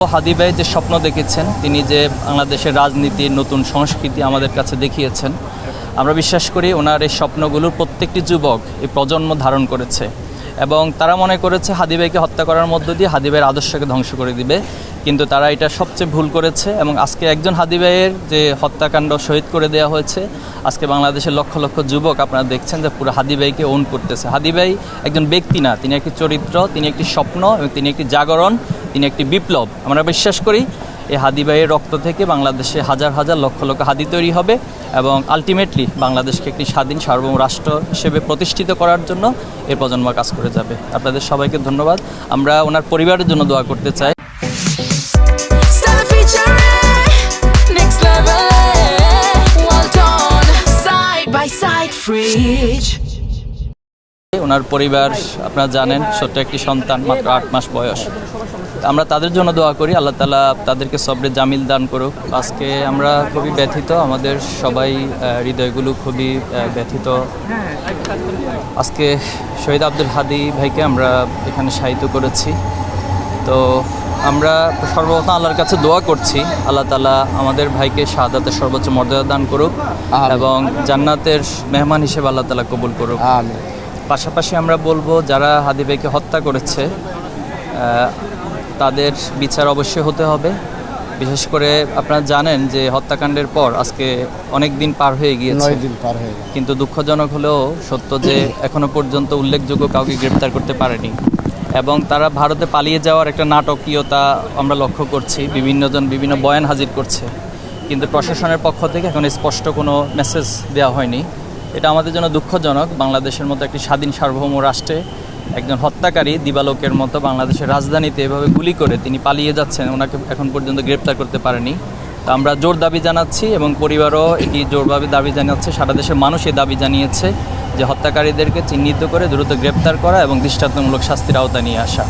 হাদি ভাই যে স্বপ্ন দেখেছেন, তিনি যে বাংলাদেশের রাজনীতির নতুন সংস্কৃতি আমাদের কাছে দেখিয়েছেন, আমরা বিশ্বাস করি ওনার এই স্বপ্নগুলোর প্রত্যেকটি যুবক এই প্রজন্ম ধারণ করেছে এবং তারা মনে করেছে হাদি ভাইকে হত্যা করার মধ্য দিয়ে হাদি ভাইয়ের আদর্শকে ধ্বংস করে দিবে, কিন্তু তারা এটা সবচেয়ে ভুল করেছে। এবং আজকে একজন হাদি ভাইয়ের যে হত্যাকাণ্ড শহীদ করে দেওয়া হয়েছে, আজকে বাংলাদেশের লক্ষ লক্ষ যুবক আপনারা দেখছেন যে পুরো হাদি ভাইকে ওন করতেছে। হাদি ভাই একজন ব্যক্তি না, তিনি একটি চরিত্র, তিনি একটি স্বপ্ন এবং তিনি একটি জাগরণ, তিনি একটি বিপ্লব। আমরা বিশ্বাস করি এই হাদি ভাইয়ের রক্ত থেকে বাংলাদেশে হাজার হাজার লক্ষ লক্ষ হাদি তৈরি হবে এবং আলটিমেটলি বাংলাদেশকে একটি স্বাধীন সার্বভৌম রাষ্ট্র হিসেবে প্রতিষ্ঠিত করার জন্য এই প্রজন্ম কাজ করে যাবে। আপনাদের সবাইকে ধন্যবাদ। আমরা ওনার পরিবারের জন্য দোয়া করতে চাই। ওনার পরিবার আপনারা জানেন, ছোট্ট একটি সন্তান, মাত্র 8 মাস বয়স। আমরা তাদের জন্য দোয়া করি, আল্লাহ তাআলা তাদেরকে সবরে জামিল দান করুক। আজকে আমরা খুবই ব্যথিত, আমাদের সবাই হৃদয়গুলো খুবই ব্যথিত। আজকে শহীদ আব্দুল হাদি ভাইকে আমরা এখানে শায়িত করেছি। তো আমরা সর্বপ্রথম আল্লাহর কাছে দোয়া করছি, আল্লাহ তাআলা আমাদের ভাইকে শাহাদাতের সর্বোচ্চ মর্যাদা দান করুক এবং জান্নাতের মেহমান হিসেবে আল্লাহ তাআলা কবুল করুক। পাশাপাশি আমরা বলবো, যারা হাদি ভাইকে হত্যা করেছে তাদের বিচার অবশ্যই হতে হবে। বিশেষ করে আপনারা জানেন যে হত্যাকাণ্ডের পর আজকে অনেক দিন পার হয়ে গিয়েছে, কিন্তু দুঃখজনক হলেও সত্য যে এখনো পর্যন্ত উল্লেখযোগ্য কাউকে গ্রেপ্তার করতে পারেনি এবং তারা ভারতে পালিয়ে যাওয়ার একটা নাটকীয়তা আমরা লক্ষ্য করছি। বিভিন্নজন বিভিন্ন বয়ান হাজির করছে, কিন্তু প্রশাসনের পক্ষ থেকে এখন স্পষ্ট কোনো মেসেজ দেওয়া হয়নি। এটা আমাদের জন্য দুঃখজনক। বাংলাদেশের মতো একটি স্বাধীন সার্বভৌম রাষ্ট্রে একজন হত্যাকারী দিবালোকের মতো বাংলাদেশের রাজধানীতে এভাবে গুলি করে তিনি পালিয়ে যাচ্ছেন, ওনাকে এখন পর্যন্ত গ্রেপ্তার করতে পারেনি। তো আমরা জোর দাবি জানাচ্ছি এবং পরিবারও এটি জোরভাবে দাবি জানাচ্ছে, সারা দেশের মানুষ এই দাবি জানিয়েছে যে হত্যাকারীদেরকে চিহ্নিত করে দ্রুত গ্রেপ্তার করা এবং দৃষ্টান্তমূলক শাস্তির আওতায় নিয়ে আসা।